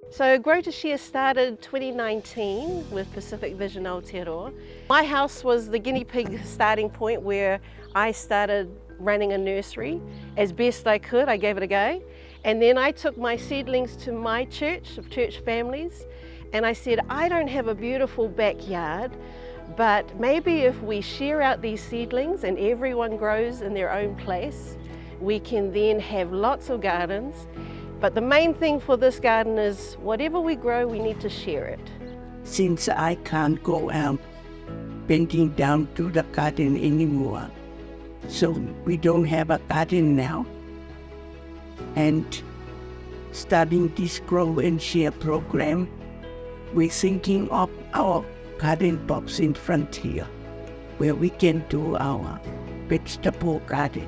So Grow to Share started 2019 with Pacific Vision Aotearoa. My house was the guinea pig starting point where I started running a nursery as best I could. I gave it a go. And then I took my seedlings to my church of church families and I said, I don't have a beautiful backyard, but maybe if we share out these seedlings and everyone grows in their own place, we can then have lots of gardens. But the main thing for this garden is whatever we grow, we need to share it. Since I can't go out bending down to the garden anymore, so we don't have a garden now. And starting this Grow and Share program, we're thinking of our garden box in front here, where we can do our vegetable garden.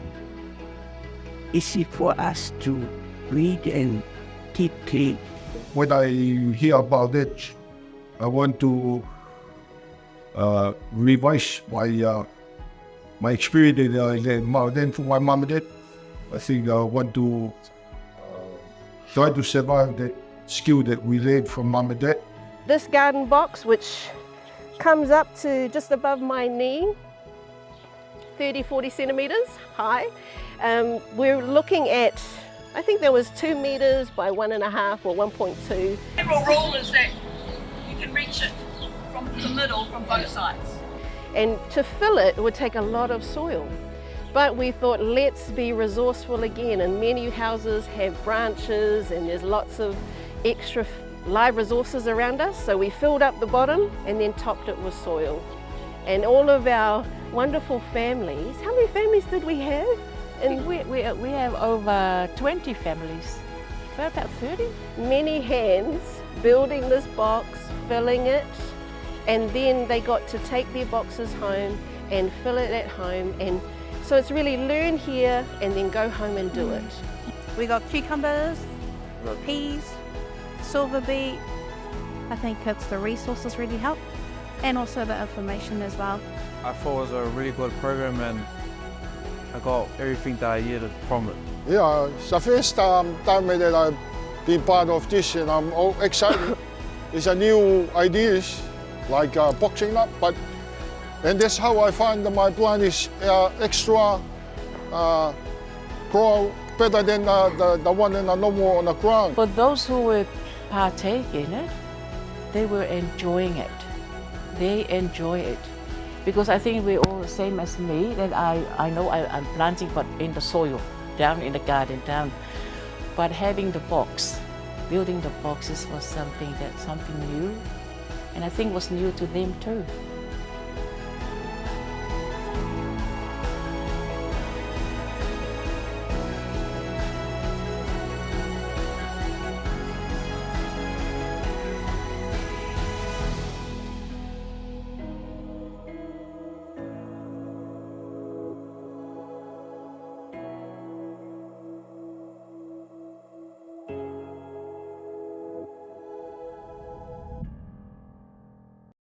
Easy for us to read and keep clean. When I hear about it, I want to revise my experience then for my mom and dad. I think I want to try to survive that skill that we learned from mom and dad. This garden box, which comes up to just above my knee, 30-40 centimetres high, we're looking at, I think there was 2 metres by 1.5 or 1.2. General rule is that you can reach it from the middle from both sides. And to fill it would take a lot of soil. But we thought, let's be resourceful again, and many houses have branches and there's lots of extra live resources around us. So we filled up the bottom and then topped it with soil. And all of our wonderful families, how many families did we have? And we have over 20 families, about 30. Many hands building this box, filling it, and then they got to take their boxes home and fill it at home. And so it's really learn here and then go home and do it. We got cucumbers, we got peas, silver beet. I think it's the resources really help, and also the information as well. I thought it was a really good program and I got everything that I needed from it. Yeah, it's the first time that I've been part of this and I'm all excited. It's a new ideas like boxing up, and that's how I find that my plant is extra grow better than the one in the normal on the ground. For those who were partaking in it, they were enjoying it. They enjoy it. Because I think we're all the same as me, that I know I'm planting but in the soil, down in the garden, down. But having the box, building the boxes was something new, and I think was new to them too.